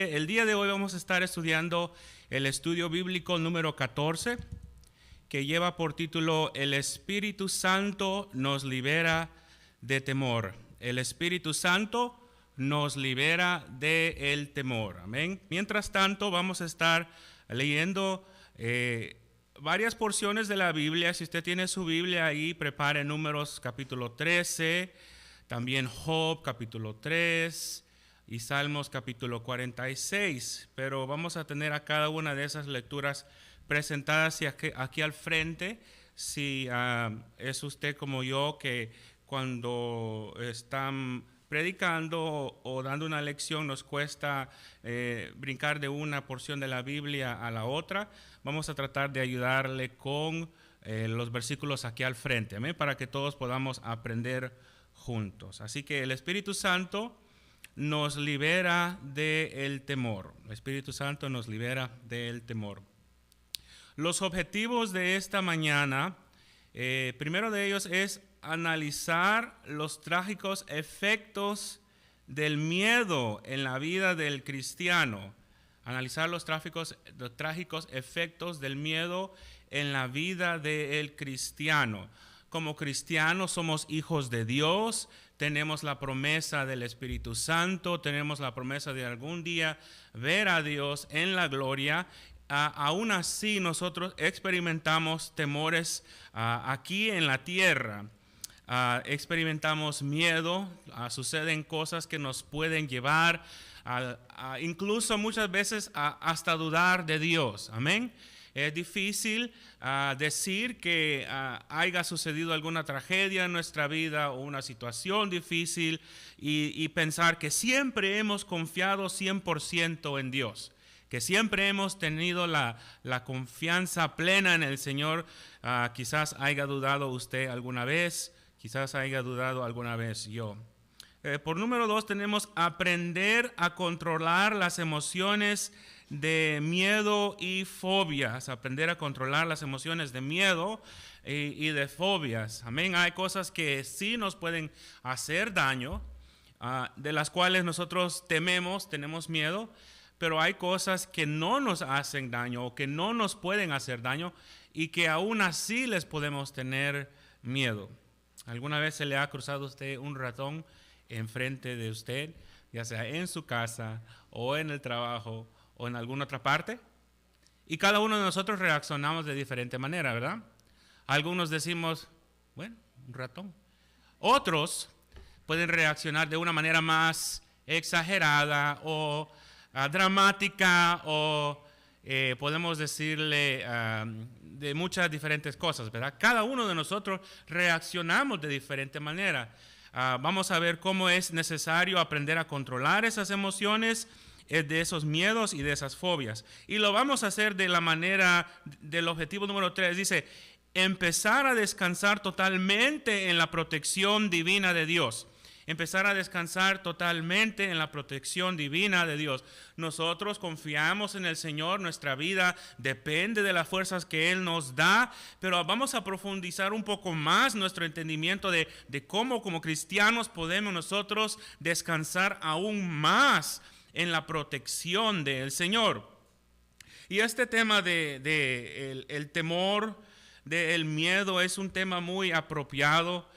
El día de hoy vamos a estar estudiando el estudio bíblico número 14, que lleva por título El Espíritu Santo nos libera de temor. El Espíritu Santo nos libera del temor. Amén. Mientras tanto, vamos a estar leyendo varias porciones de la Biblia. Si usted tiene su Biblia ahí, prepare Números capítulo 13, también Job capítulo 3 y Salmos capítulo 46. Pero vamos a tener a cada una de esas lecturas presentadas aquí al frente. Si es usted como yo, que cuando están predicando o dando una lección nos cuesta brincar de una porción de la Biblia a la otra, vamos a tratar de ayudarle con los versículos aquí al frente, ¿amén? Para que todos podamos aprender juntos. Así que el Espíritu Santo nos libera del temor. El Espíritu Santo nos libera del temor. Los objetivos de esta mañana, primero de ellos es analizar los trágicos efectos del miedo en la vida del cristiano. Analizar los trágicos efectos del miedo en la vida del cristiano. Como cristianos somos hijos de Dios, tenemos la promesa del Espíritu Santo, tenemos la promesa de algún día ver a Dios en la gloria. Aún así nosotros experimentamos temores aquí en la tierra. Experimentamos miedo, suceden cosas que nos pueden llevar incluso muchas veces hasta dudar de Dios. Amén. Es difícil decir que haya sucedido alguna tragedia en nuestra vida o una situación difícil y pensar que siempre hemos confiado 100% en Dios, que siempre hemos tenido la confianza plena en el Señor. Quizás haya dudado usted alguna vez, quizás haya dudado alguna vez yo. Por número 2 tenemos aprender a controlar las emociones de miedo y fobias. Aprender a controlar las emociones de miedo y de fobias. Amén. Hay cosas que sí nos pueden hacer daño, de las cuales nosotros tememos, tenemos miedo, pero hay cosas que no nos hacen daño o que no nos pueden hacer daño y que aún así les podemos tener miedo. ¿Alguna vez se le ha cruzado a usted un ratón enfrente de usted, ya sea en su casa o en el trabajo o en alguna otra parte? Y cada uno de nosotros reaccionamos de diferente manera, ¿verdad? Algunos decimos, bueno, un ratón. Otros pueden reaccionar de una manera más exagerada o dramática o podemos decirle de muchas diferentes cosas, ¿verdad? Cada uno de nosotros reaccionamos de diferente manera. Vamos a ver cómo es necesario aprender a controlar esas emociones, de esos miedos y de esas fobias. Y lo vamos a hacer de la manera del objetivo número 3. Dice, empezar a descansar totalmente en la protección divina de Dios. Empezar a descansar totalmente en la protección divina de Dios. Nosotros confiamos en el Señor, nuestra vida depende de las fuerzas que Él nos da, pero vamos a profundizar un poco más nuestro entendimiento de cómo como cristianos podemos nosotros descansar aún más en la protección del Señor. Y este tema el temor, del miedo, es un tema muy apropiado,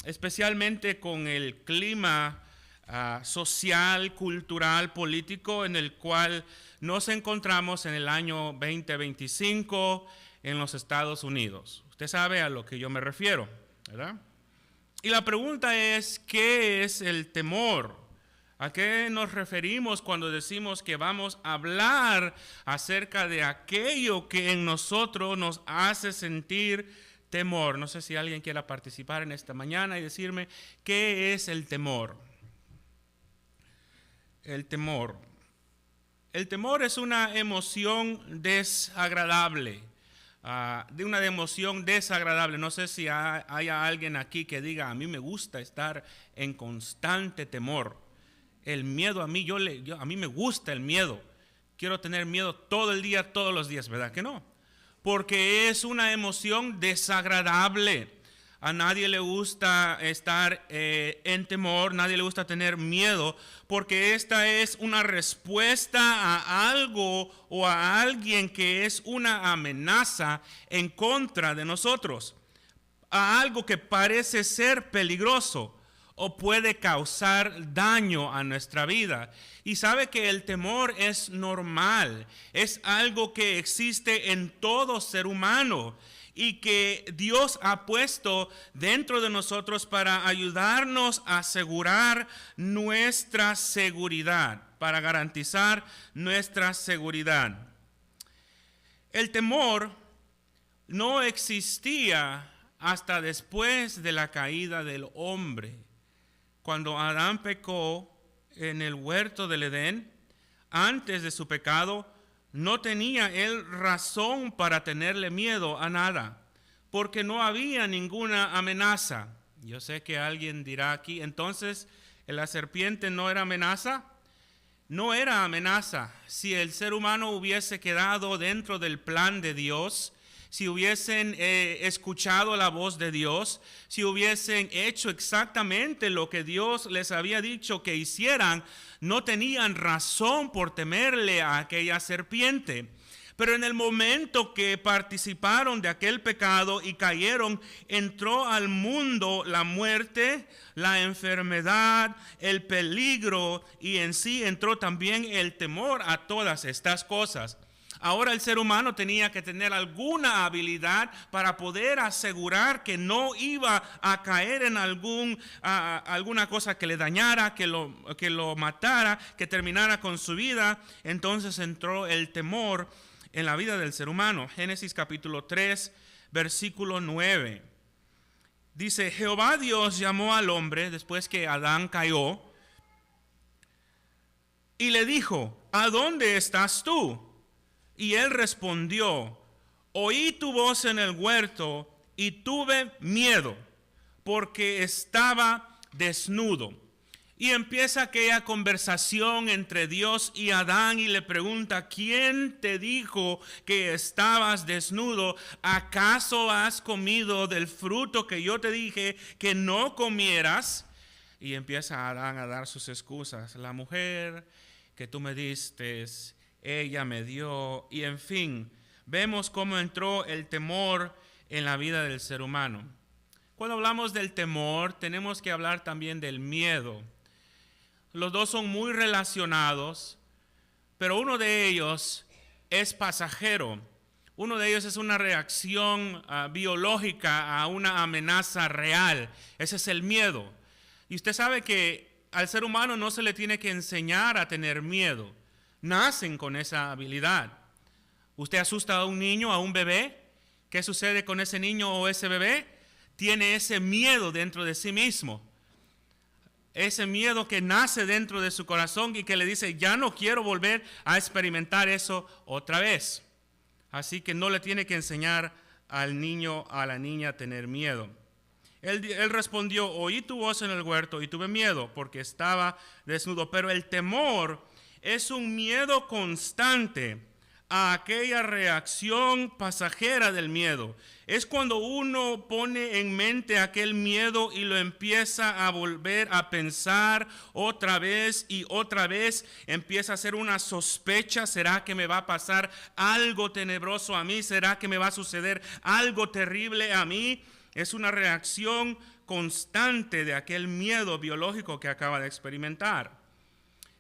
especialmente con el clima social, cultural, político en el cual nos encontramos en el año 2025 en los Estados Unidos. Usted sabe a lo que yo me refiero, ¿verdad? Y la pregunta es, ¿qué es el temor? ¿A qué nos referimos cuando decimos que vamos a hablar acerca de aquello que en nosotros nos hace sentir temor? No sé si alguien quiera participar en esta mañana y decirme qué es el temor. El temor. El temor es una emoción desagradable, de una emoción desagradable. No sé si haya alguien aquí que diga, a mí me gusta estar en constante temor. El miedo a mí, a mí me gusta el miedo. Quiero tener miedo todo el día, todos los días, ¿verdad que no? Porque es una emoción desagradable. A nadie le gusta estar en temor, nadie le gusta tener miedo, porque esta es una respuesta a algo o a alguien que es una amenaza en contra de nosotros, a algo que parece ser peligroso o puede causar daño a nuestra vida. Y sabe que el temor es normal, es algo que existe en todo ser humano y que Dios ha puesto dentro de nosotros para ayudarnos a asegurar nuestra seguridad, para garantizar nuestra seguridad. El temor no existía hasta después de la caída del hombre. Cuando Adán pecó en el huerto del Edén, antes de su pecado, no tenía él razón para tenerle miedo a nada, porque no había ninguna amenaza. Yo sé que alguien dirá aquí, entonces, ¿la serpiente no era amenaza? No era amenaza. Si el ser humano hubiese quedado dentro del plan de Dios, si hubiesen escuchado la voz de Dios, si hubiesen hecho exactamente lo que Dios les había dicho que hicieran, no tenían razón por temerle a aquella serpiente. Pero en el momento que participaron de aquel pecado y cayeron, entró al mundo la muerte, la enfermedad, el peligro, y en sí entró también el temor a todas estas cosas. Ahora el ser humano tenía que tener alguna habilidad para poder asegurar que no iba a caer en alguna cosa que le dañara, que lo matara, que terminara con su vida. Entonces entró el temor en la vida del ser humano. Génesis capítulo 3, versículo 9. Dice, Jehová Dios llamó al hombre después que Adán cayó y le dijo, ¿a dónde estás tú? Y él respondió, oí tu voz en el huerto y tuve miedo porque estaba desnudo. Y empieza aquella conversación entre Dios y Adán y le pregunta, ¿quién te dijo que estabas desnudo? ¿Acaso has comido del fruto que yo te dije que no comieras? Y empieza Adán a dar sus excusas. La mujer que tú me diste, ella me dio, y en fin, vemos cómo entró el temor en la vida del ser humano. Cuando hablamos del temor, tenemos que hablar también del miedo. Los dos son muy relacionados, pero uno de ellos es pasajero. Uno de ellos es una reacción biológica a una amenaza real. Ese es el miedo. Y usted sabe que al ser humano no se le tiene que enseñar a tener miedo. Nacen con esa habilidad. Usted asusta a un niño, a un bebé. ¿Qué sucede con ese niño o ese bebé? Tiene ese miedo dentro de sí mismo. Ese miedo que nace dentro de su corazón y que le dice, ya no quiero volver a experimentar eso otra vez. Así que no le tiene que enseñar al niño, a la niña a tener miedo. Él respondió, oí tu voz en el huerto y tuve miedo porque estaba desnudo. Pero el temor es un miedo constante a aquella reacción pasajera del miedo. Es cuando uno pone en mente aquel miedo y lo empieza a volver a pensar otra vez y otra vez. Empieza a hacer una sospecha. ¿Será que me va a pasar algo tenebroso a mí? ¿Será que me va a suceder algo terrible a mí? Es una reacción constante de aquel miedo biológico que acaba de experimentar.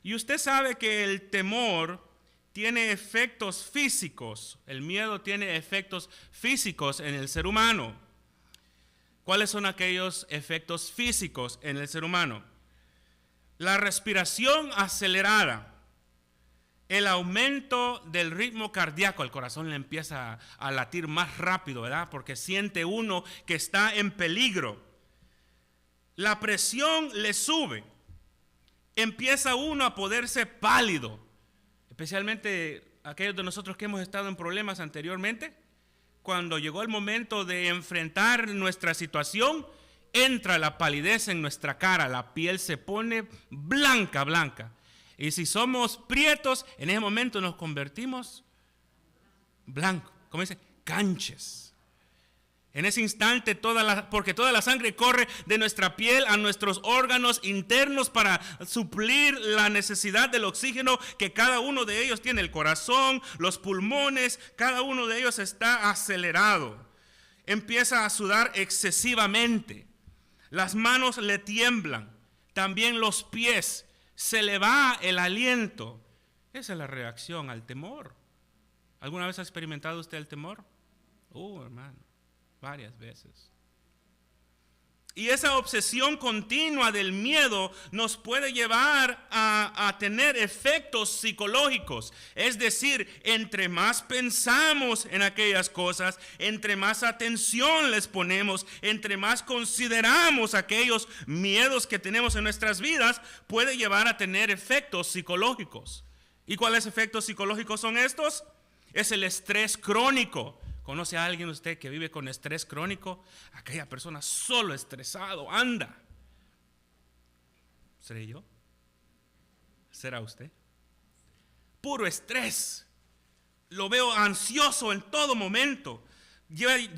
Y usted sabe que el temor tiene efectos físicos. El miedo tiene efectos físicos en el ser humano. ¿Cuáles son aquellos efectos físicos en el ser humano? La respiración acelerada, el aumento del ritmo cardíaco, el corazón le empieza a latir más rápido, ¿verdad? Porque siente uno que está en peligro. La presión le sube. Empieza uno a ponerse pálido, especialmente aquellos de nosotros que hemos estado en problemas anteriormente. Cuando llegó el momento de enfrentar nuestra situación, entra la palidez en nuestra cara, la piel se pone blanca, blanca. Y si somos prietos, en ese momento nos convertimos blancos, como dice, canches. En ese instante, porque toda la sangre corre de nuestra piel a nuestros órganos internos para suplir la necesidad del oxígeno que cada uno de ellos tiene. El corazón, los pulmones, cada uno de ellos está acelerado. Empieza a sudar excesivamente. Las manos le tiemblan. También los pies. Se le va el aliento. Esa es la reacción al temor. ¿Alguna vez ha experimentado usted el temor? Hermano. Varias veces. Y esa obsesión continua del miedo nos puede llevar a tener efectos psicológicos. Es decir, entre más pensamos en aquellas cosas, entre más atención les ponemos, entre más consideramos aquellos miedos que tenemos en nuestras vidas, puede llevar a tener efectos psicológicos. ¿Y cuáles efectos psicológicos son estos? Es el estrés crónico. ¿Conoce a alguien usted que vive con estrés crónico? Aquella persona solo estresado anda. ¿Seré yo? ¿Será usted? Puro estrés. Lo veo ansioso en todo momento.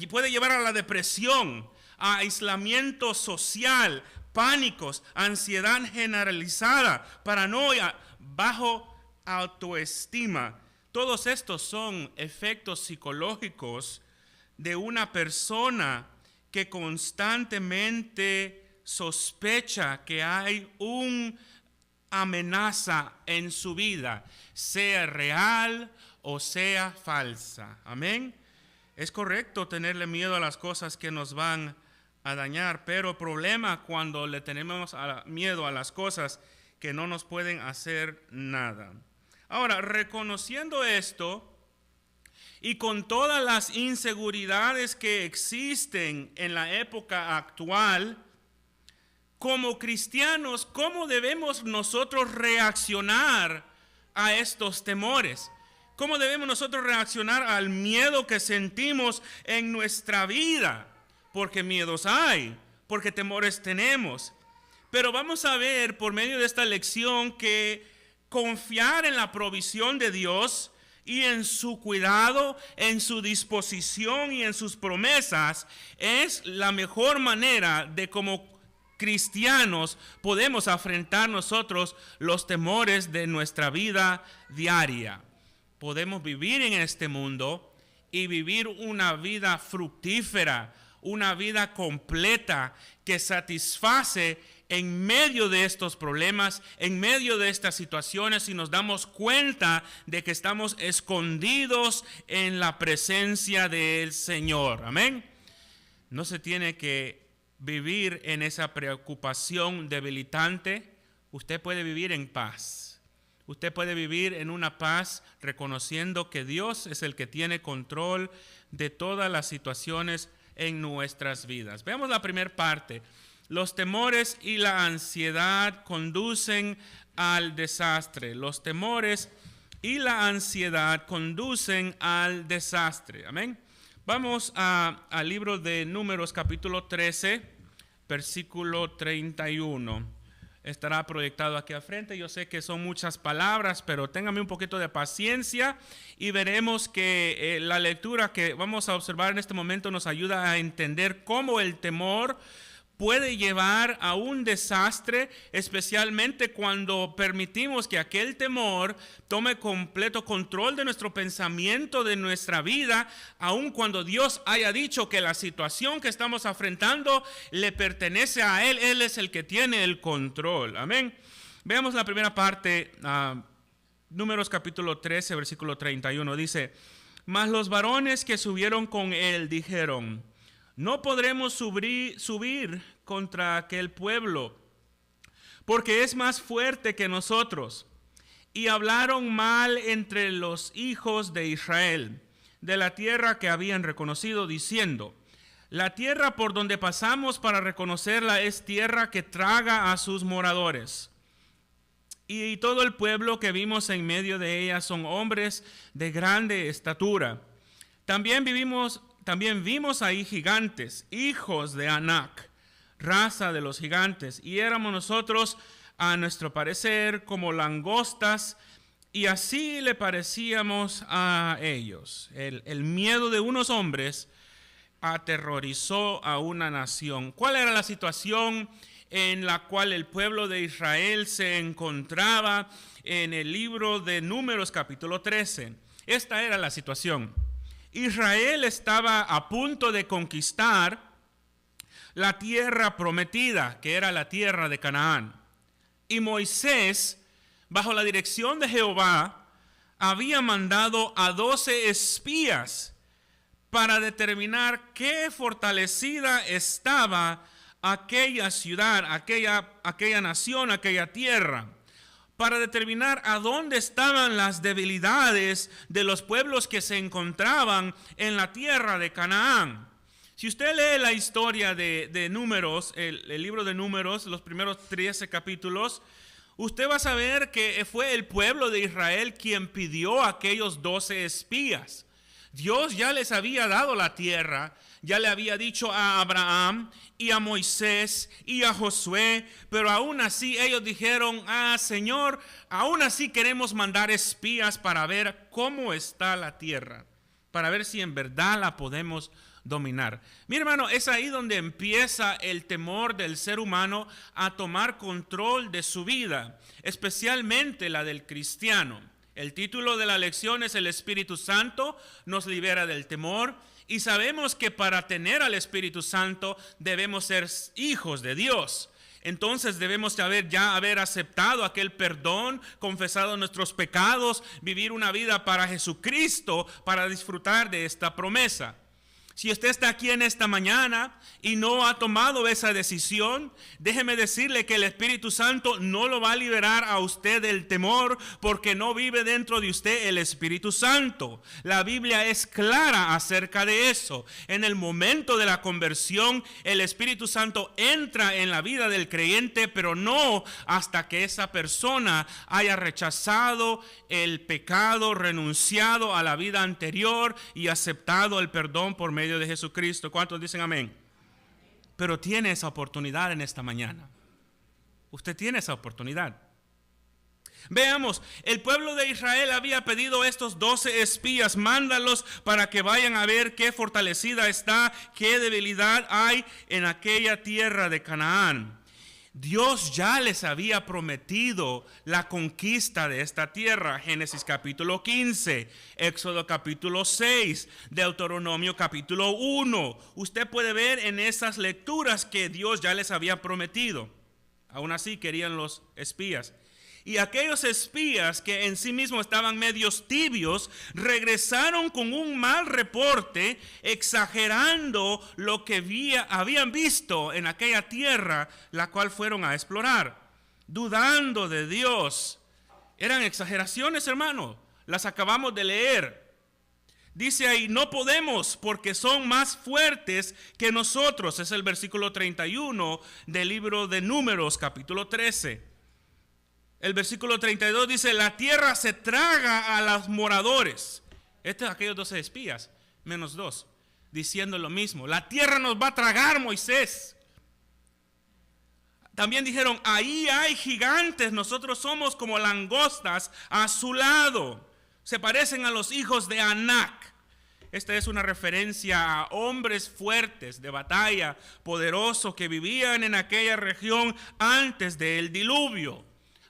Puede llevar a la depresión, a aislamiento social, pánicos, ansiedad generalizada, paranoia, bajo autoestima. Todos estos son efectos psicológicos de una persona que constantemente sospecha que hay una amenaza en su vida, sea real o sea falsa. Amén. Es correcto tenerle miedo a las cosas que nos van a dañar, pero el problema cuando le tenemos miedo a las cosas que no nos pueden hacer nada. Ahora, reconociendo esto y con todas las inseguridades que existen en la época actual, como cristianos, ¿cómo debemos nosotros reaccionar a estos temores? ¿Cómo debemos nosotros reaccionar al miedo que sentimos en nuestra vida? Porque miedos hay, porque temores tenemos. Pero vamos a ver por medio de esta lección que confiar en la provisión de Dios y en su cuidado, en su disposición y en sus promesas es la mejor manera de como cristianos podemos afrontar nosotros los temores de nuestra vida diaria. Podemos vivir en este mundo y vivir una vida fructífera, una vida completa que satisface en medio de estos problemas, en medio de estas situaciones, y nos damos cuenta de que estamos escondidos en la presencia del Señor. Amén. No se tiene que vivir en esa preocupación debilitante. Usted puede vivir en paz. Usted puede vivir en una paz reconociendo que Dios es el que tiene control de todas las situaciones en nuestras vidas. Veamos la primera parte. Los temores y la ansiedad conducen al desastre. Los temores y la ansiedad conducen al desastre. Amén. Vamos al libro de Números, capítulo 13, versículo 31. Estará proyectado aquí al frente. Yo sé que son muchas palabras, pero téngame un poquito de paciencia y veremos que la lectura que vamos a observar en este momento nos ayuda a entender cómo el temor puede llevar a un desastre, especialmente cuando permitimos que aquel temor tome completo control de nuestro pensamiento, de nuestra vida, aun cuando Dios haya dicho que la situación que estamos afrontando le pertenece a Él. Él es el que tiene el control. Amén. Veamos la primera parte, Números capítulo 13, versículo 31. Dice: mas los varones que subieron con él dijeron: no podremos subir contra aquel pueblo, porque es más fuerte que nosotros. Y hablaron mal entre los hijos de Israel de la tierra que habían reconocido, diciendo: la tierra por donde pasamos para reconocerla es tierra que traga a sus moradores. Y todo el pueblo que vimos en medio de ella son hombres de grande estatura. También vimos ahí gigantes, hijos de Anac, raza de los gigantes, y éramos nosotros, a nuestro parecer, como langostas, y así le parecíamos a ellos. El miedo de unos hombres aterrorizó a una nación. ¿Cuál era la situación en la cual el pueblo de Israel se encontraba en el libro de Números capítulo 13? Esta era la situación. Israel estaba a punto de conquistar la tierra prometida, que era la tierra de Canaán. Y Moisés, bajo la dirección de Jehová, había mandado a 12 espías para determinar qué fortalecida estaba aquella ciudad, aquella nación, aquella tierra, para determinar a dónde estaban las debilidades de los pueblos que se encontraban en la tierra de Canaán. Si usted lee la historia de Números, el libro de Números, los primeros 13 capítulos, usted va a saber que fue el pueblo de Israel quien pidió a aquellos 12 espías. Dios ya les había dado la tierra, ya le había dicho a Abraham y a Moisés y a Josué, pero aún así ellos dijeron: Señor, aún así queremos mandar espías para ver cómo está la tierra, para ver si en verdad la podemos dominar. Mi hermano, es ahí donde empieza el temor del ser humano a tomar control de su vida, especialmente la del cristiano. El título de la lección es: El Espíritu Santo nos libera del temor. Y sabemos que para tener al Espíritu Santo debemos ser hijos de Dios. Entonces debemos haber aceptado aquel perdón, confesado nuestros pecados, vivir una vida para Jesucristo, para disfrutar de esta promesa. Si usted está aquí en esta mañana y no ha tomado esa decisión, déjeme decirle que el Espíritu Santo no lo va a liberar a usted del temor, porque no vive dentro de usted el Espíritu Santo. La Biblia es clara acerca de eso. En el momento de la conversión, el Espíritu Santo entra en la vida del creyente, pero no hasta que esa persona haya rechazado el pecado, renunciado a la vida anterior y aceptado el perdón por medio de Jesucristo. ¿Cuántos dicen amén? Pero tiene esa oportunidad en esta mañana. Usted tiene esa oportunidad. Veamos, el pueblo de Israel había pedido a estos 12 espías: mándalos para que vayan a ver qué fortalecida está, qué debilidad hay en aquella tierra de Canaán. Dios ya les había prometido la conquista de esta tierra. Génesis capítulo 15, Éxodo capítulo 6, Deuteronomio capítulo 1. Usted puede ver en esas lecturas que Dios ya les había prometido. Aún así querían los espías. Y aquellos espías que en sí mismos estaban medios tibios, regresaron con un mal reporte, exagerando lo que habían visto en aquella tierra, la cual fueron a explorar, dudando de Dios. Eran exageraciones, hermano, las acabamos de leer. Dice ahí: no podemos porque son más fuertes que nosotros. Es el versículo 31 del libro de Números, capítulo 13. El versículo 32 dice: la tierra se traga a los moradores. Estos aquellos 12 espías, menos 2, diciendo lo mismo: la tierra nos va a tragar, Moisés. También dijeron: ahí hay gigantes, nosotros somos como langostas a su lado. Se parecen a los hijos de Anac. Esta es una referencia a hombres fuertes de batalla, poderosos, que vivían en aquella región antes del diluvio.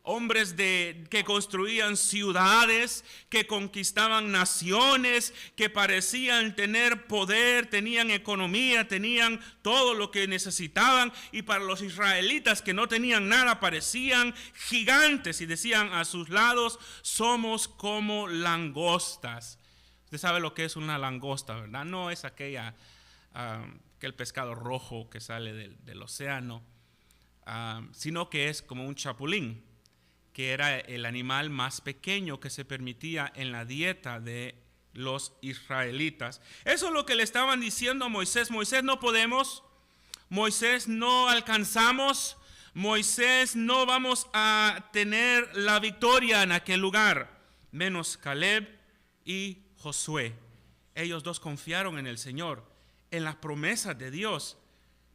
Hombres que construían ciudades, que conquistaban naciones, que parecían tener poder, tenían economía, tenían todo lo que necesitaban. Y para los israelitas, que no tenían nada, parecían gigantes y decían a sus lados: somos como langostas. Usted sabe lo que es una langosta, ¿verdad? No es aquel pescado rojo que sale del océano, sino que es como un chapulín, que era el animal más pequeño que se permitía en la dieta de los israelitas. Eso es lo que le estaban diciendo a Moisés: Moisés, no podemos, Moisés, no alcanzamos, Moisés, no vamos a tener la victoria en aquel lugar, menos Caleb y Josué. Ellos dos confiaron en el Señor, en las promesas de Dios.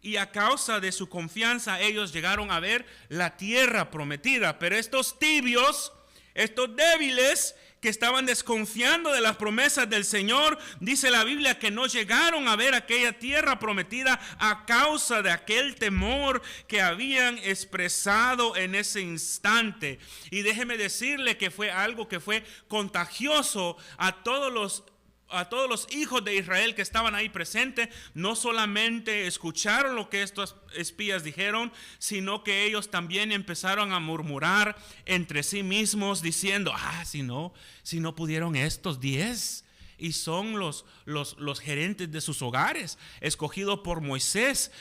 Y a causa de su confianza ellos llegaron a ver la tierra prometida. Pero estos tibios, estos débiles, que estaban desconfiando de las promesas del Señor. Dice la Biblia que no llegaron a ver aquella tierra prometida a causa de aquel temor que habían expresado en ese instante. Y déjeme decirle que fue algo que fue contagioso a todos los hijos de Israel que estaban ahí presentes. No solamente escucharon lo que estos espías dijeron, sino que ellos también empezaron a murmurar entre sí mismos diciendo, si no pudieron estos 10, y son los gerentes de sus hogares, escogidos por Moisés,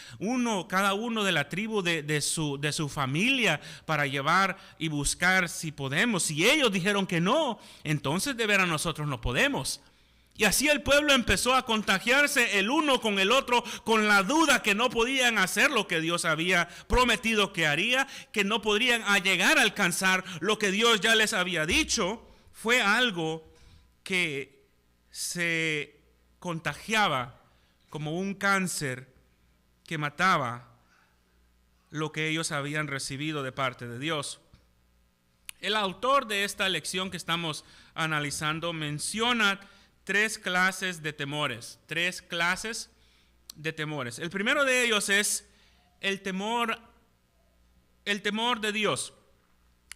cada uno de la tribu de su familia, para llevar y buscar si podemos. Si ellos dijeron que no, entonces de veras nosotros no podemos. Y así el pueblo empezó a contagiarse el uno con el otro, con la duda que no podían hacer lo que Dios había prometido que haría, que no podrían llegar a alcanzar lo que Dios ya les había dicho. Fue algo que se contagiaba como un cáncer que mataba lo que ellos habían recibido de parte de Dios. El autor de esta lección que estamos analizando menciona tres clases de temores. El primero de ellos es el temor de Dios.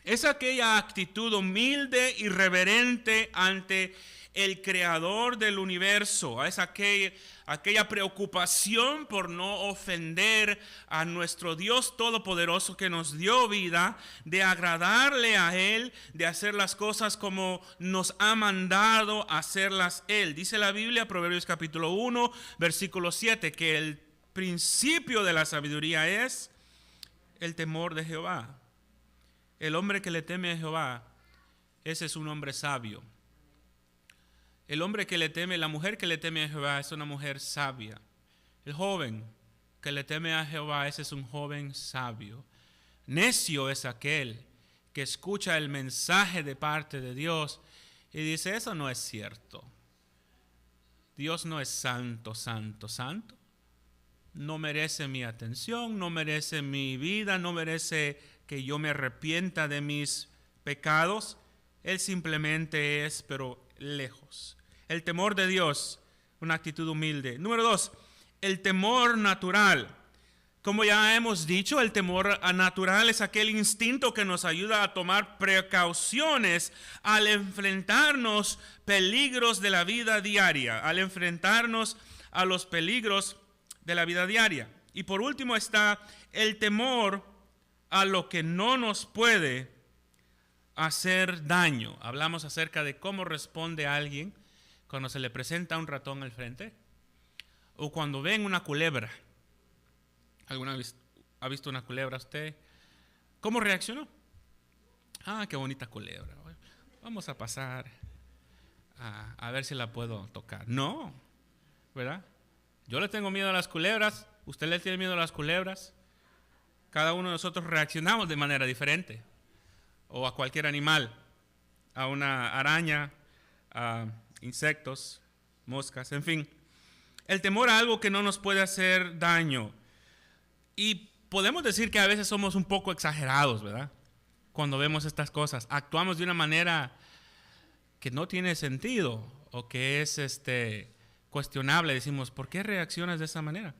Es aquella actitud humilde y reverente ante el creador del universo. Es aquella preocupación por no ofender a nuestro Dios todopoderoso que nos dio vida, de agradarle a Él, de hacer las cosas como nos ha mandado hacerlas Él. Dice la Biblia, Proverbios capítulo 1, versículo 7, que el principio de la sabiduría es el temor de Jehová. El hombre que le teme a Jehová, ese es un hombre sabio. El hombre que le teme, la mujer que le teme a Jehová es una mujer sabia. El joven que le teme a Jehová, ese es un joven sabio. Necio es aquel que escucha el mensaje de parte de Dios y dice, eso no es cierto. Dios no es santo. No merece mi atención, no merece mi vida, no merece que yo me arrepienta de mis pecados. Él simplemente es, pero lejos. El temor de Dios, una actitud humilde. Número 2, el temor natural. Como ya hemos dicho, el temor natural es aquel instinto que nos ayuda a tomar precauciones al enfrentarnos peligros de la vida diaria, al enfrentarnos a los peligros de la vida diaria. Y por último está el temor a lo que no nos puede hacer daño. Hablamos acerca de cómo responde alguien cuando se le presenta un ratón al frente o cuando ven una culebra. ¿Alguna vez ha visto una culebra usted? ¿Cómo reaccionó? Qué bonita culebra. Vamos a pasar a ver si la puedo tocar. No, ¿verdad? Yo le tengo miedo a las culebras. ¿Usted le tiene miedo a las culebras? Cada uno de nosotros reaccionamos de manera diferente. O a cualquier animal, a una araña, a insectos, moscas, en fin. El temor a algo que no nos puede hacer daño. Y podemos decir que a veces somos un poco exagerados, ¿verdad? Cuando vemos estas cosas. Actuamos de una manera que no tiene sentido o que es cuestionable. Decimos, ¿por qué reaccionas de esa manera?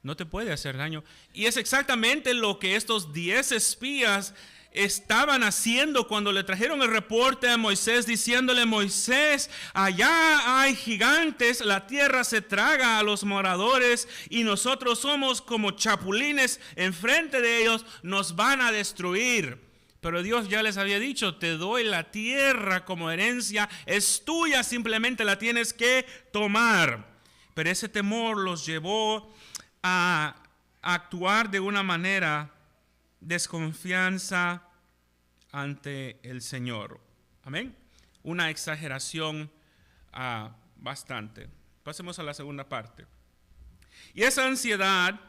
No te puede hacer daño. Y es exactamente lo que estos 10 espías estaban haciendo cuando le trajeron el reporte a Moisés, diciéndole, Moisés, allá hay gigantes, la tierra se traga a los moradores y nosotros somos como chapulines enfrente de ellos, nos van a destruir. Pero Dios ya les había dicho, te doy la tierra como herencia, es tuya, simplemente la tienes que tomar. Pero ese temor los llevó a actuar de una manera desconfianza ante el Señor. Amén. Una exageración bastante. Pasemos a la segunda parte. Y esa ansiedad,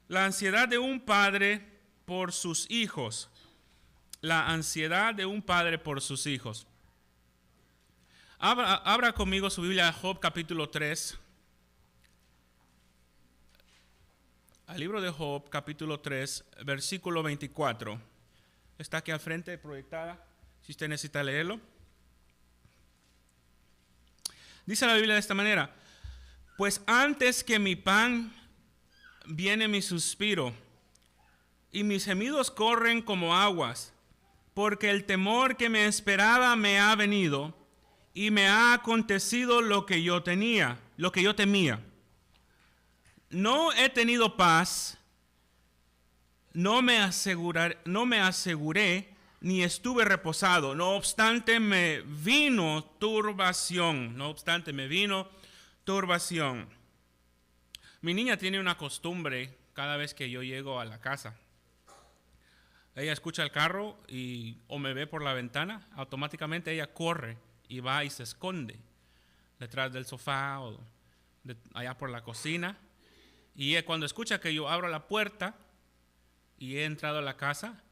la ansiedad de un padre por sus hijos. La ansiedad de un padre por sus hijos. Abra conmigo su Biblia, Job capítulo 3. Al libro de Job, capítulo 3, versículo 24. Está aquí al frente, proyectada, si usted necesita leerlo. Dice la Biblia de esta manera: pues antes que mi pan viene mi suspiro, y mis gemidos corren como aguas, porque el temor que me esperaba me ha venido, y me ha acontecido lo que yo temía. No he tenido paz, no me aseguré, ni estuve reposado. No obstante me vino turbación. Mi niña tiene una costumbre cada vez que yo llego a la casa. Ella escucha el carro o me ve por la ventana, automáticamente ella corre y va y se esconde detrás del sofá o allá por la cocina. Y cuando escucha que yo abro la puerta y he entrado a la casa,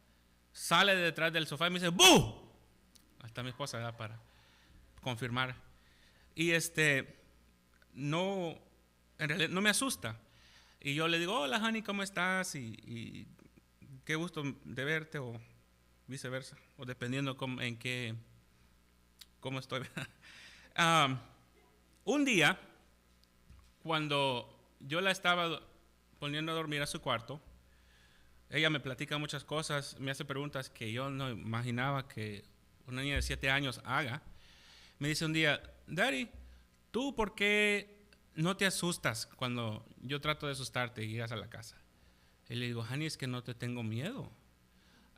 sale de detrás del sofá y me dice ¡bu! Hasta mi esposa, ¿verdad?, para confirmar. Y no, en realidad no me asusta. Y yo le digo: hola, Hani, ¿cómo estás? Y qué gusto de verte, o viceversa, o dependiendo cómo estoy. Un día, cuando yo la estaba poniendo a dormir a su cuarto, ella me platica muchas cosas, me hace preguntas que yo no imaginaba que una niña de 7 años haga. Me dice un día: Daddy, ¿tú por qué no te asustas cuando yo trato de asustarte y llegas a la casa? Y le digo: Hani, es que no te tengo miedo.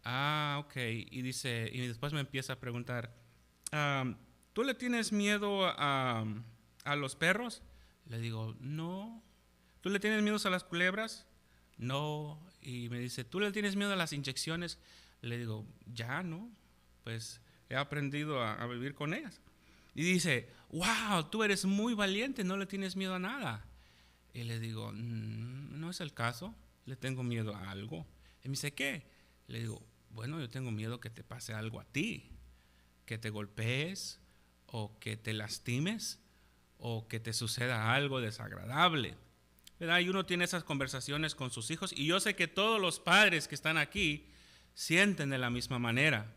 Ah, ok. Y después me empieza a preguntar: ¿tú le tienes miedo a los perros? Le digo: no. ¿Tú le tienes miedo a las culebras? No. Y me dice: ¿tú le tienes miedo a las inyecciones? Le digo: ya no, pues he aprendido a vivir con ellas. Y dice: wow, tú eres muy valiente, no le tienes miedo a nada. Y le digo: no es el caso, le tengo miedo a algo. Y me dice: ¿qué? Le digo: bueno, yo tengo miedo que te pase algo a ti, que te golpees, o que te lastimes, o que te suceda algo desagradable, ¿verdad? Y uno tiene esas conversaciones con sus hijos, y yo sé que todos los padres que están aquí sienten de la misma manera,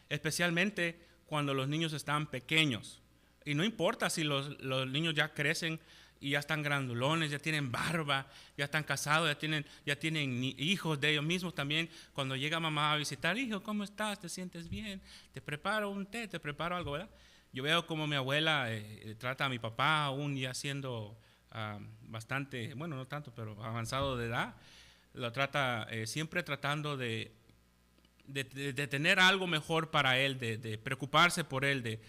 especialmente cuando los niños están pequeños. Y no importa si los niños ya crecen y ya están grandulones, ya tienen barba, ya están casados, ya tienen hijos de ellos mismos también. Cuando llega mamá a visitar: hijo, ¿cómo estás? ¿Te sientes bien? Te preparo un té, te preparo algo, ¿verdad? Yo veo como mi abuela trata a mi papá, aún ya siendo bastante, bueno, no tanto, pero avanzado de edad. Lo trata siempre tratando de tener algo mejor para él, de preocuparse por él, de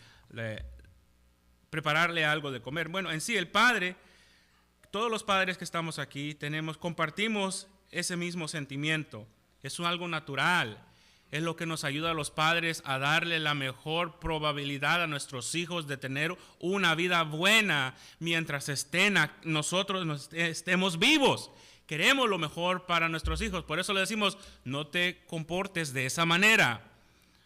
prepararle algo de comer. Bueno, en sí el padre, todos los padres que estamos aquí compartimos ese mismo sentimiento. Es algo natural. Es lo que nos ayuda a los padres a darle la mejor probabilidad a nuestros hijos de tener una vida buena mientras nosotros estemos vivos. Queremos lo mejor para nuestros hijos. Por eso le decimos: no te comportes de esa manera,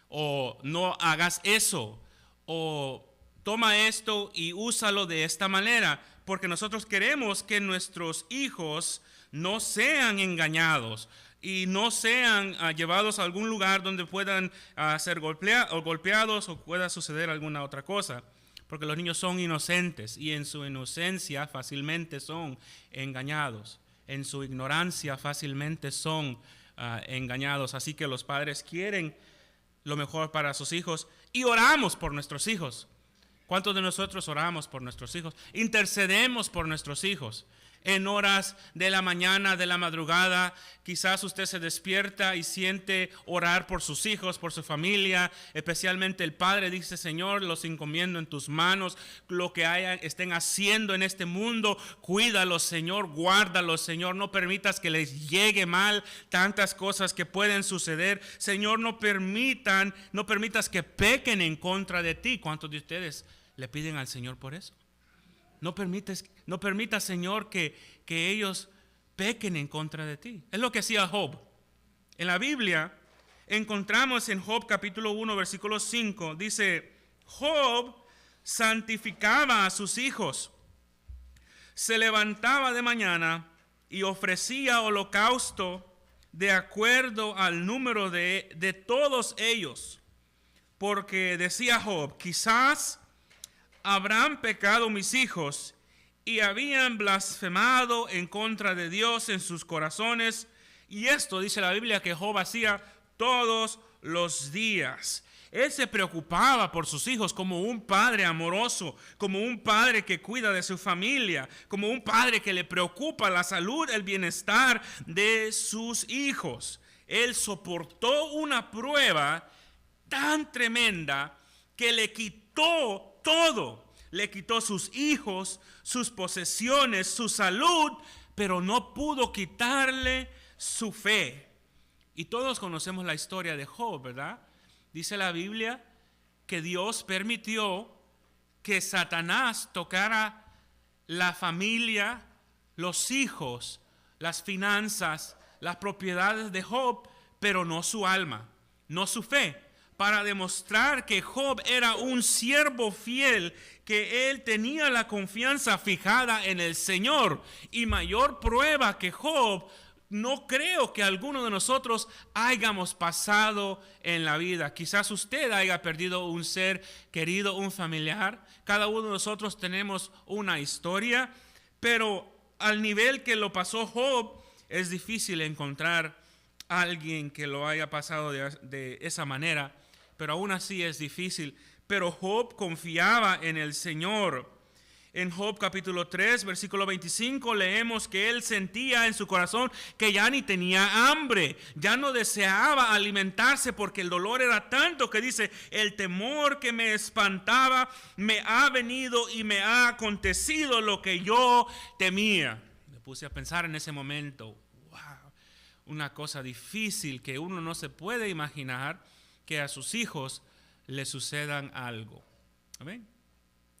o no hagas eso, o toma esto y úsalo de esta manera, porque nosotros queremos que nuestros hijos no sean engañados y no sean llevados a algún lugar donde puedan ser golpeados o pueda suceder alguna otra cosa, porque los niños son inocentes y en su inocencia fácilmente son engañados, en su ignorancia fácilmente son engañados. Así que los padres quieren lo mejor para sus hijos y oramos por nuestros hijos. ¿Cuántos de nosotros oramos por nuestros hijos? Intercedemos por nuestros hijos. En horas de la mañana, de la madrugada, quizás usted se despierta y siente orar por sus hijos, por su familia. Especialmente el padre dice: Señor, los encomiendo en tus manos. Lo que estén haciendo en este mundo, cuídalos, Señor, guárdalos, Señor. No permitas que les llegue mal tantas cosas que pueden suceder. Señor, no permitas que pequen en contra de ti. ¿Cuántos de ustedes le piden al Señor por eso? No permitas, Señor, que ellos pequen en contra de ti. Es lo que hacía Job. En la Biblia encontramos en Job capítulo 1, versículo 5, dice: Job santificaba a sus hijos, se levantaba de mañana y ofrecía holocausto de acuerdo al número de todos ellos, porque decía Job: quizás habrán pecado mis hijos y habían blasfemado en contra de Dios en sus corazones. Y esto dice la Biblia que Job hacía todos los días. Él se preocupaba por sus hijos como un padre amoroso, como un padre que cuida de su familia, como un padre que le preocupa la salud, el bienestar de sus hijos. Él soportó una prueba tan tremenda que le quitó todo. Le quitó sus hijos, sus posesiones, su salud, pero no pudo quitarle su fe. Y todos conocemos la historia de Job, ¿verdad? Dice la Biblia que Dios permitió que Satanás tocara la familia, los hijos, las finanzas, las propiedades de Job, pero no su alma, no su fe, para demostrar que Job era un siervo fiel, que él tenía la confianza fijada en el Señor. Y mayor prueba que Job, no creo que alguno de nosotros hayamos pasado en la vida. Quizás usted haya perdido un ser querido, un familiar. Cada uno de nosotros tenemos una historia, pero al nivel que lo pasó Job, es difícil encontrar a alguien que lo haya pasado de esa manera, pero aún así es difícil. Pero Job confiaba en el Señor. En Job capítulo 3, versículo 25, leemos que él sentía en su corazón que ya ni tenía hambre, ya no deseaba alimentarse porque el dolor era tanto que dice, el temor que me espantaba me ha venido y me ha acontecido lo que yo temía. Me puse a pensar en ese momento, wow, una cosa difícil que uno no se puede imaginar que a sus hijos le sucedan algo. Amén.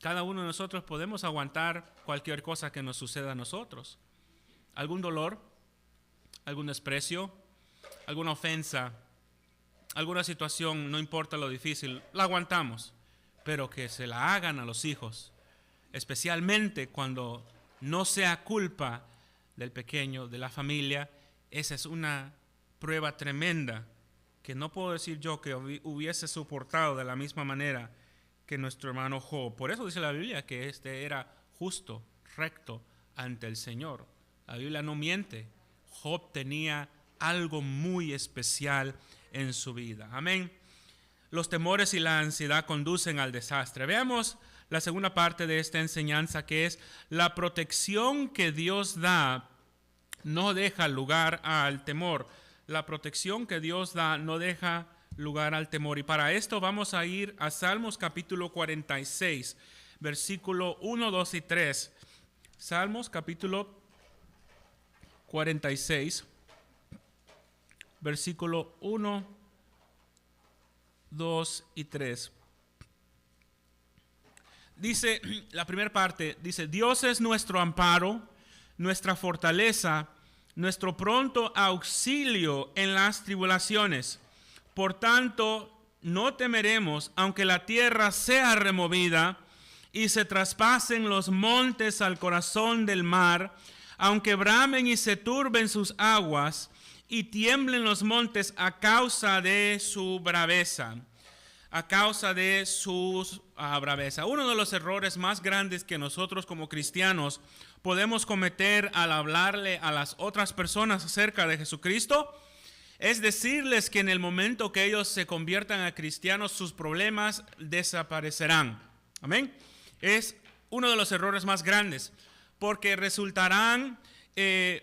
Cada uno de nosotros podemos aguantar cualquier cosa que nos suceda a nosotros. Algún dolor, algún desprecio, alguna ofensa, alguna situación, no importa lo difícil, la aguantamos. Pero que se la hagan a los hijos, especialmente cuando no sea culpa del pequeño, de la familia, esa es una prueba tremenda que no puedo decir yo que hubiese soportado de la misma manera que nuestro hermano Job. Por eso dice la Biblia que este era justo, recto ante el Señor. La Biblia no miente. Job tenía algo muy especial en su vida. Amén. Los temores y la ansiedad conducen al desastre. Veamos la segunda parte de esta enseñanza, que es la protección que Dios da no deja lugar al temor. La protección que Dios da no deja lugar al temor. Y para esto vamos a ir a Salmos capítulo 46, versículo 1, 2 y 3. Salmos capítulo 46, versículo 1, 2 y 3. Dice, la primera parte, dice, Dios es nuestro amparo, nuestra fortaleza, nuestro pronto auxilio en las tribulaciones. Por tanto, no temeremos, aunque la tierra sea removida y se traspasen los montes al corazón del mar, aunque bramen y se turben sus aguas y tiemblen los montes a causa de su braveza. A causa de su braveza. Uno de los errores más grandes que nosotros como cristianos podemos cometer al hablarle a las otras personas acerca de Jesucristo es decirles que en el momento que ellos se conviertan a cristianos, sus problemas desaparecerán. Amén. Es uno de los errores más grandes, porque resultarán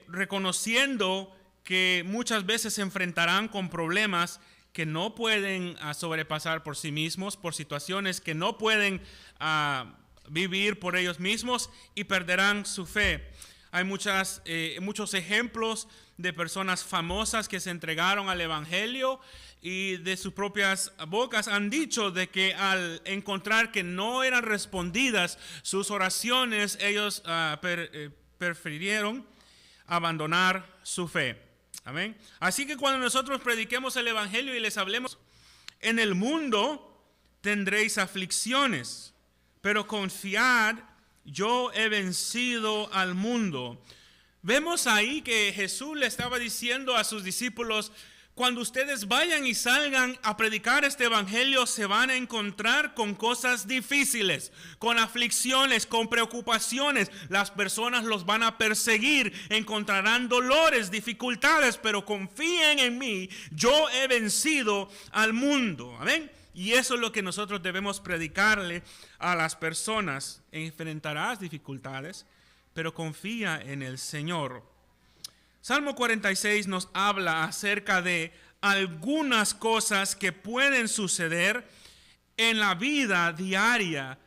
reconociendo que muchas veces se enfrentarán con problemas que no pueden sobrepasar por sí mismos, por situaciones que no pueden vivir por ellos mismos, y perderán su fe. Hay muchos ejemplos de personas famosas que se entregaron al Evangelio y de sus propias bocas han dicho de que al encontrar que no eran respondidas sus oraciones, ellos prefirieron abandonar su fe. Amén. Así que cuando nosotros prediquemos el Evangelio y les hablemos, en el mundo tendréis aflicciones, pero confiad, yo he vencido al mundo. Vemos ahí que Jesús le estaba diciendo a sus discípulos, Cuando ustedes vayan y salgan a predicar este evangelio, se van a encontrar con cosas difíciles, con aflicciones, con preocupaciones. Las personas los van a perseguir, encontrarán dolores, dificultades, pero confíen en mí, yo he vencido al mundo. Amén. Y eso es lo que nosotros debemos predicarle a las personas. Enfrentarás dificultades, pero confía en el Señor. Salmo 46 nos habla acerca de algunas cosas que pueden suceder en la vida diaria.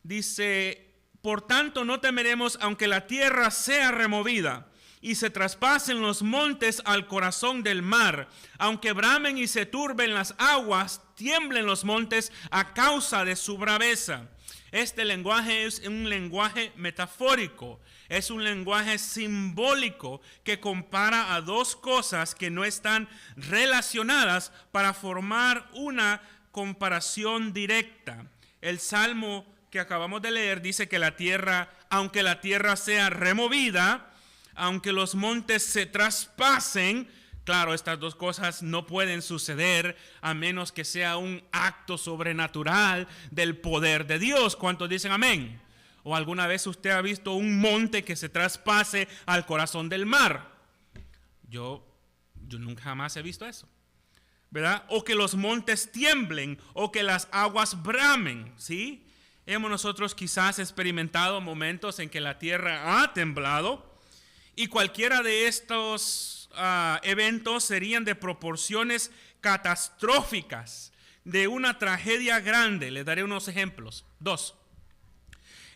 Dice, por tanto no temeremos aunque la tierra sea removida y se traspasen los montes al corazón del mar, aunque bramen y se turben las aguas, tiemblen los montes a causa de su braveza. Este lenguaje es un lenguaje metafórico, es un lenguaje simbólico que compara a dos cosas que no están relacionadas para formar una comparación directa. El salmo que acabamos de leer dice que la tierra, aunque la tierra sea removida, aunque los montes se traspasen, claro, estas dos cosas no pueden suceder a menos que sea un acto sobrenatural del poder de Dios. ¿Cuántos dicen amén? ¿O alguna vez usted ha visto un monte que se traspase al corazón del mar? Yo nunca jamás he visto eso, ¿verdad? O que los montes tiemblen o que las aguas bramen, ¿sí? Hemos nosotros quizás experimentado momentos en que la tierra ha temblado y cualquiera de estos eventos serían de proporciones catastróficas, de una tragedia grande. Les daré unos ejemplos. 2.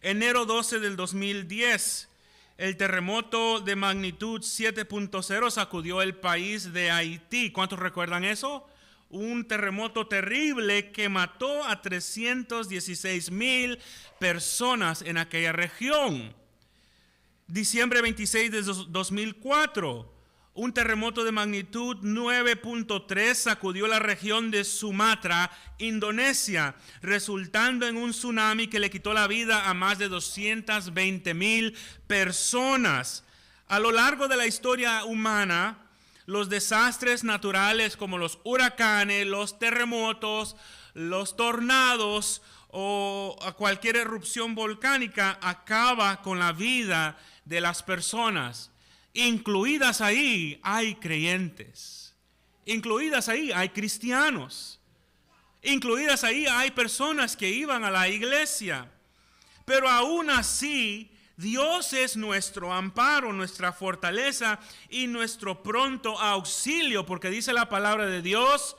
Enero 12 del 2010, el terremoto de magnitud 7.0 sacudió el país de Haití. ¿Cuántos recuerdan eso? Un terremoto terrible que mató a 316,000 personas en aquella región. Diciembre 26 de 2004, un terremoto de magnitud 9.3 sacudió la región de Sumatra, Indonesia, resultando en un tsunami que le quitó la vida a más de 220,000 personas. A lo largo de la historia humana, los desastres naturales como los huracanes, los terremotos, los tornados o cualquier erupción volcánica acaba con la vida de las personas. Incluidas ahí hay creyentes, incluidas ahí hay cristianos, incluidas ahí hay personas que iban a la iglesia, pero aún así Dios es nuestro amparo, nuestra fortaleza y nuestro pronto auxilio, porque dice la palabra de Dios,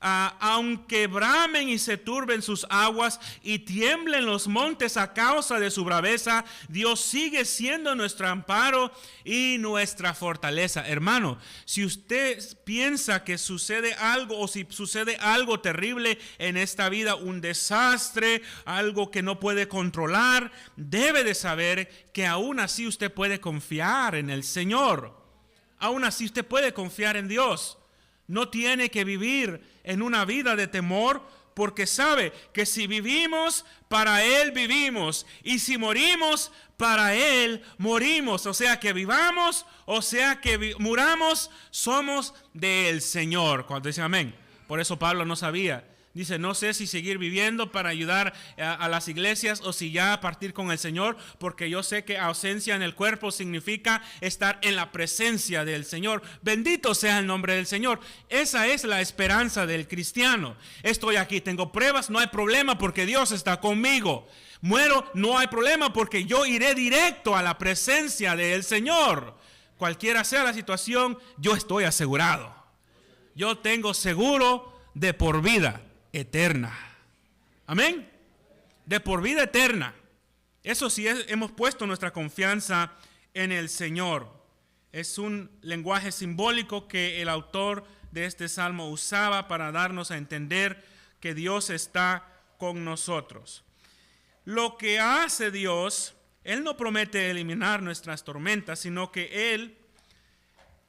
aunque bramen y se turben sus aguas y tiemblen los montes a causa de su braveza, Dios sigue siendo nuestro amparo y nuestra fortaleza. Hermano, si usted piensa que sucede algo o si sucede algo terrible en esta vida, un desastre, algo que no puede controlar, debe de saber que aún así usted puede confiar en el Señor. Aún así usted puede confiar en Dios. No tiene que vivir en una vida de temor, porque sabe que si vivimos, para Él vivimos, y si morimos, para Él morimos. O sea que vivamos, o sea que muramos, somos del Señor. Cuando dice amén. Por eso Pablo no sabía. Dice, no sé si seguir viviendo para ayudar a las iglesias o si ya partir con el Señor, porque yo sé que ausencia en el cuerpo significa estar en la presencia del Señor. Bendito sea el nombre del Señor. Esa es la esperanza del cristiano. Estoy aquí, tengo pruebas, no hay problema porque Dios está conmigo. Muero, no hay problema porque yo iré directo a la presencia del Señor. Cualquiera sea la situación, yo estoy asegurado. Yo tengo seguro de por vida eterna. Amén. De por vida eterna. Eso sí, hemos puesto nuestra confianza en el Señor. Es un lenguaje simbólico que el autor de este salmo usaba para darnos a entender que Dios está con nosotros. Lo que hace Dios, Él no promete eliminar nuestras tormentas, sino que Él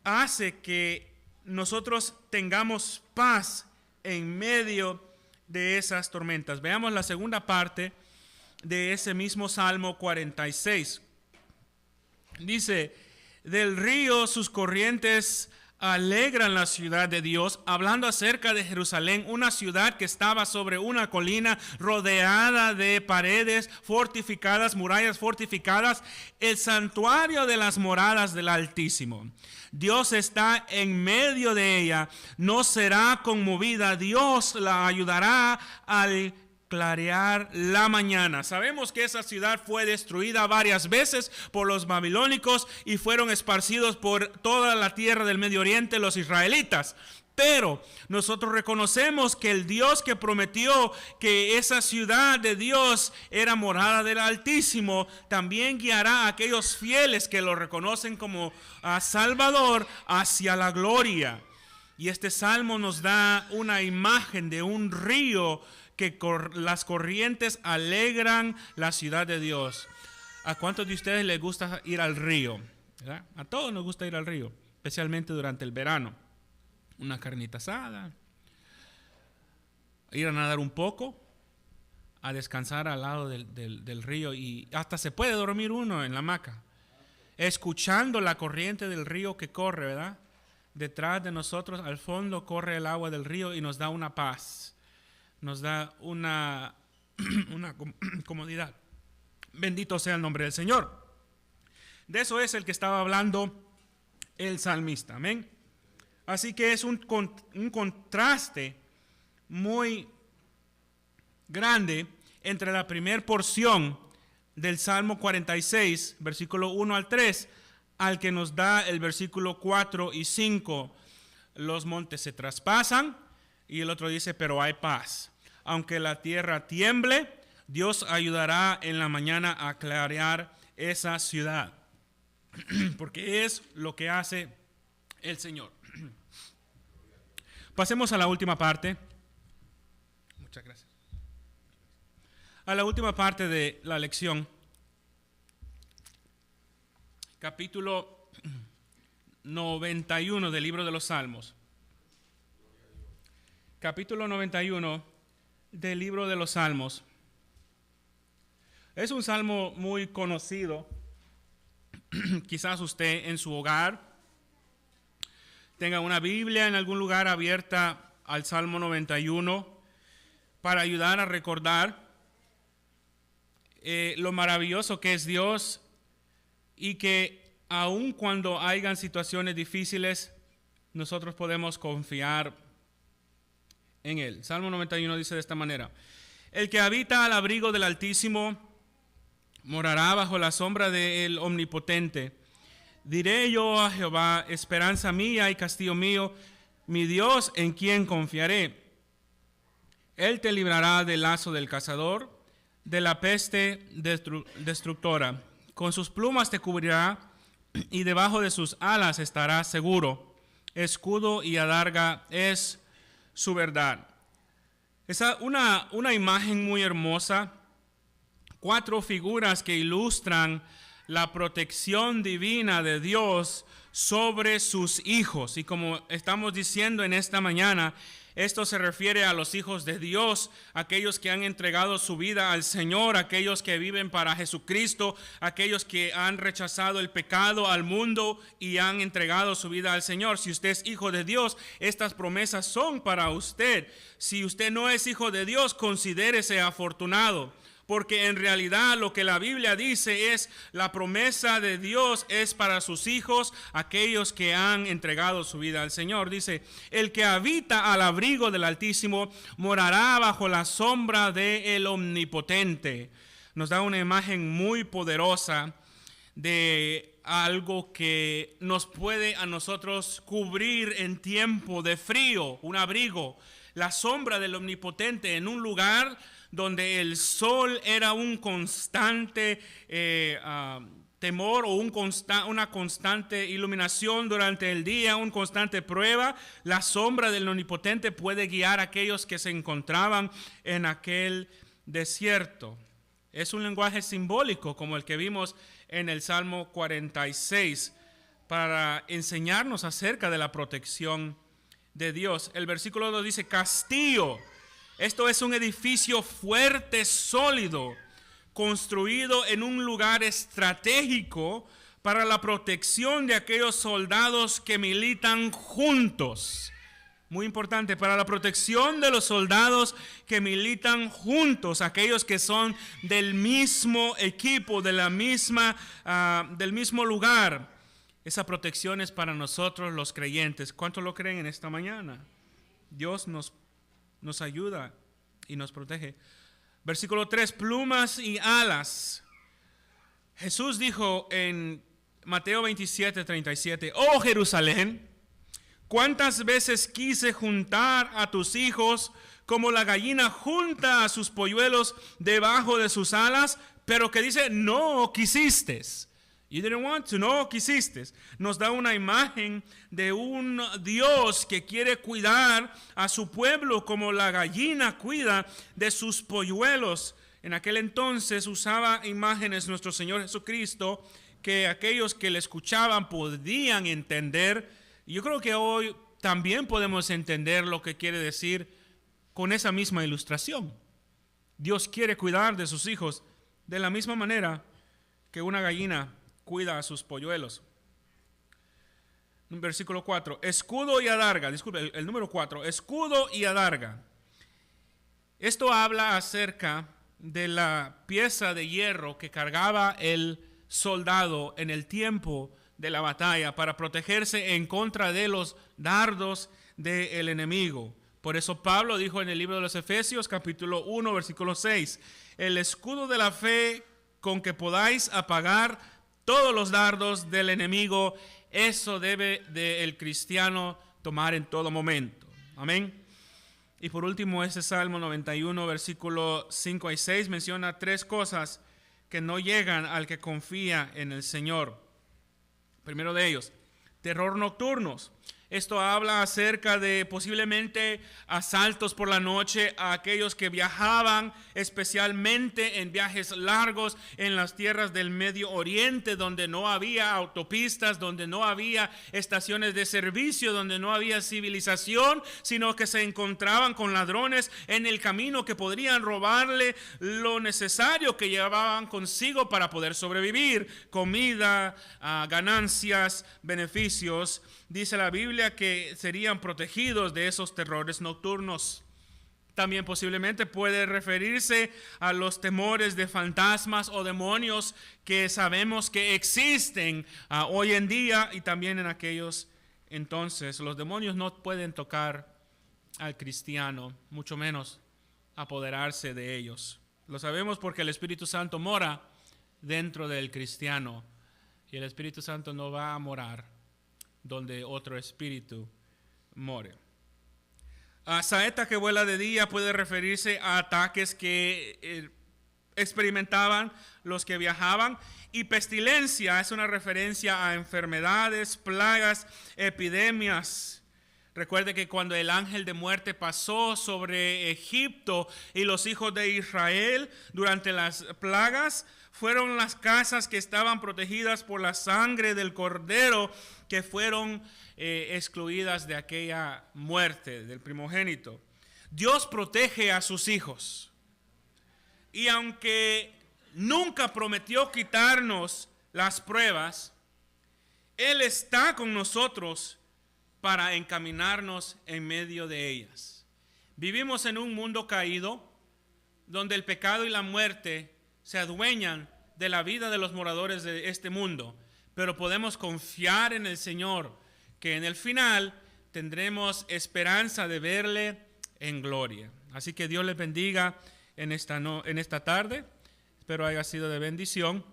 hace que nosotros tengamos paz en medio de esas tormentas. Veamos la segunda parte de ese mismo Salmo 46. Dice, del río sus corrientes alegran la ciudad de Dios, hablando acerca de Jerusalén, una ciudad que estaba sobre una colina rodeada de paredes fortificadas, murallas fortificadas, el santuario de las moradas del Altísimo. Dios está en medio de ella, no será conmovida, Dios la ayudará al clarear la mañana. Sabemos que esa ciudad fue destruida varias veces por los babilónicos y fueron esparcidos por toda la tierra del Medio Oriente los israelitas. Pero nosotros reconocemos que el Dios que prometió que esa ciudad de Dios era morada del Altísimo, también guiará a aquellos fieles que lo reconocen como Salvador hacia la gloria. Y este salmo nos da una imagen de un río que las corrientes alegran la ciudad de Dios. ¿A cuántos de ustedes les gusta ir al río? ¿Verdad? A todos nos gusta ir al río, especialmente durante el verano. Una carnita asada, ir a nadar un poco, a descansar al lado del río, y hasta se puede dormir uno en la hamaca, escuchando la corriente del río que corre, ¿verdad? Detrás de nosotros, al fondo, corre el agua del río y nos da una paz. Nos da una comodidad. Bendito sea el nombre del Señor. De eso es el que estaba hablando el salmista. Amén. Así que es un contraste muy grande entre la primera porción del Salmo 46, versículo 1 al 3, al que nos da el versículo 4 y 5. Los montes se traspasan, y el otro dice, pero hay paz. Aunque la tierra tiemble, Dios ayudará en la mañana a clarear esa ciudad. Porque es lo que hace el Señor. Pasemos a la última parte. Muchas gracias. A la última parte de la lección. Capítulo 91 del libro de los Salmos. Capítulo 91 del libro de los Salmos. Es un salmo muy conocido. Quizás usted en su hogar tenga una Biblia en algún lugar abierta al Salmo 91 para ayudar a recordar lo maravilloso que es Dios, y que aun cuando hayan situaciones difíciles, nosotros podemos confiar en Él. Salmo 91 dice de esta manera: el que habita al abrigo del Altísimo morará bajo la sombra del Omnipotente. Diré yo a Jehová, esperanza mía y castillo mío, mi Dios en quien confiaré. Él te librará del lazo del cazador, de la peste destructora. Con sus plumas te cubrirá, y debajo de sus alas estarás seguro. Escudo y adarga es su verdad. Es una imagen muy hermosa. 4 figuras que ilustran la protección divina de Dios sobre sus hijos. Y como estamos diciendo en esta mañana, esto se refiere a los hijos de Dios, aquellos que han entregado su vida al Señor, aquellos que viven para Jesucristo, aquellos que han rechazado el pecado al mundo y han entregado su vida al Señor. Si usted es hijo de Dios, estas promesas son para usted. Si usted no es hijo de Dios, considérese afortunado, porque en realidad lo que la Biblia dice es: la promesa de Dios es para sus hijos, aquellos que han entregado su vida al Señor. Dice: el que habita al abrigo del Altísimo morará bajo la sombra del Omnipotente. Nos da una imagen muy poderosa de algo que nos puede a nosotros cubrir en tiempo de frío, un abrigo, la sombra del Omnipotente en un lugar donde el sol era un constante temor, o una constante iluminación durante el día, una constante prueba. La sombra del Omnipotente puede guiar a aquellos que se encontraban en aquel desierto. Es un lenguaje simbólico como el que vimos en el Salmo 46 para enseñarnos acerca de la protección de Dios. El versículo 2 dice: castillo. Esto es un edificio fuerte, sólido, construido en un lugar estratégico para la protección de aquellos soldados que militan juntos. Muy importante, para la protección de los soldados que militan juntos, aquellos que son del mismo equipo, del mismo lugar. Esa protección es para nosotros los creyentes. ¿Cuántos lo creen en esta mañana? Dios nos ayuda y nos protege. Versículo 3, plumas y alas. Jesús dijo en Mateo 27:37, oh Jerusalén, ¿cuántas veces quise juntar a tus hijos como la gallina junta a sus polluelos debajo de sus alas? Pero que dice, no quisiste. You didn't want to, no quisiste. Nos da una imagen de un Dios que quiere cuidar a su pueblo como la gallina cuida de sus polluelos. En aquel entonces usaba imágenes nuestro Señor Jesucristo que aquellos que le escuchaban podían entender. Y yo creo que hoy también podemos entender lo que quiere decir con esa misma ilustración. Dios quiere cuidar de sus hijos de la misma manera que una gallina cuida a sus polluelos. Versículo 4, escudo y adarga. Disculpe, el número 4, escudo y adarga. Esto habla acerca de la pieza de hierro que cargaba el soldado en el tiempo de la batalla para protegerse en contra de los dardos del enemigo. Por eso Pablo dijo en el libro de los Efesios, capítulo 1, versículo 6, el escudo de la fe con que podáis apagar todos los dardos del enemigo. Eso debe el cristiano tomar en todo momento. Amén. Y por último, ese Salmo 91, versículo 5 y 6 menciona 3 cosas que no llegan al que confía en el Señor. Primero de ellos, terror nocturnos. Esto habla acerca de posiblemente asaltos por la noche a aquellos que viajaban, especialmente en viajes largos en las tierras del Medio Oriente, donde no había autopistas, donde no había estaciones de servicio, donde no había civilización, sino que se encontraban con ladrones en el camino que podrían robarle lo necesario que llevaban consigo para poder sobrevivir: comida, ganancias, beneficios. Dice la Biblia que serían protegidos de esos terrores nocturnos. También posiblemente puede referirse a los temores de fantasmas o demonios que sabemos que existen hoy en día y también en aquellos entonces. Los demonios no pueden tocar al cristiano, mucho menos apoderarse de ellos. Lo sabemos porque el Espíritu Santo mora dentro del cristiano y el Espíritu Santo no va a morar donde otro espíritu more. Saeta que vuela de día puede referirse a ataques que experimentaban los que viajaban, y pestilencia es una referencia a enfermedades, plagas, epidemias. Recuerde que cuando el ángel de muerte pasó sobre Egipto y los hijos de Israel durante las plagas, fueron las casas que estaban protegidas por la sangre del cordero que fueron excluidas de aquella muerte del primogénito. Dios protege a sus hijos. Y aunque nunca prometió quitarnos las pruebas, Él está con nosotros para encaminarnos en medio de ellas. Vivimos en un mundo caído donde el pecado y la muerte se adueñan de la vida de los moradores de este mundo, pero podemos confiar en el Señor, que en el final tendremos esperanza de verle en gloria. Así que Dios les bendiga en esta tarde. Espero haya sido de bendición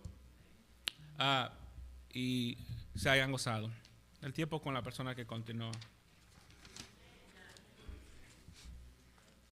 y se hayan gozado el tiempo con la persona que continúa.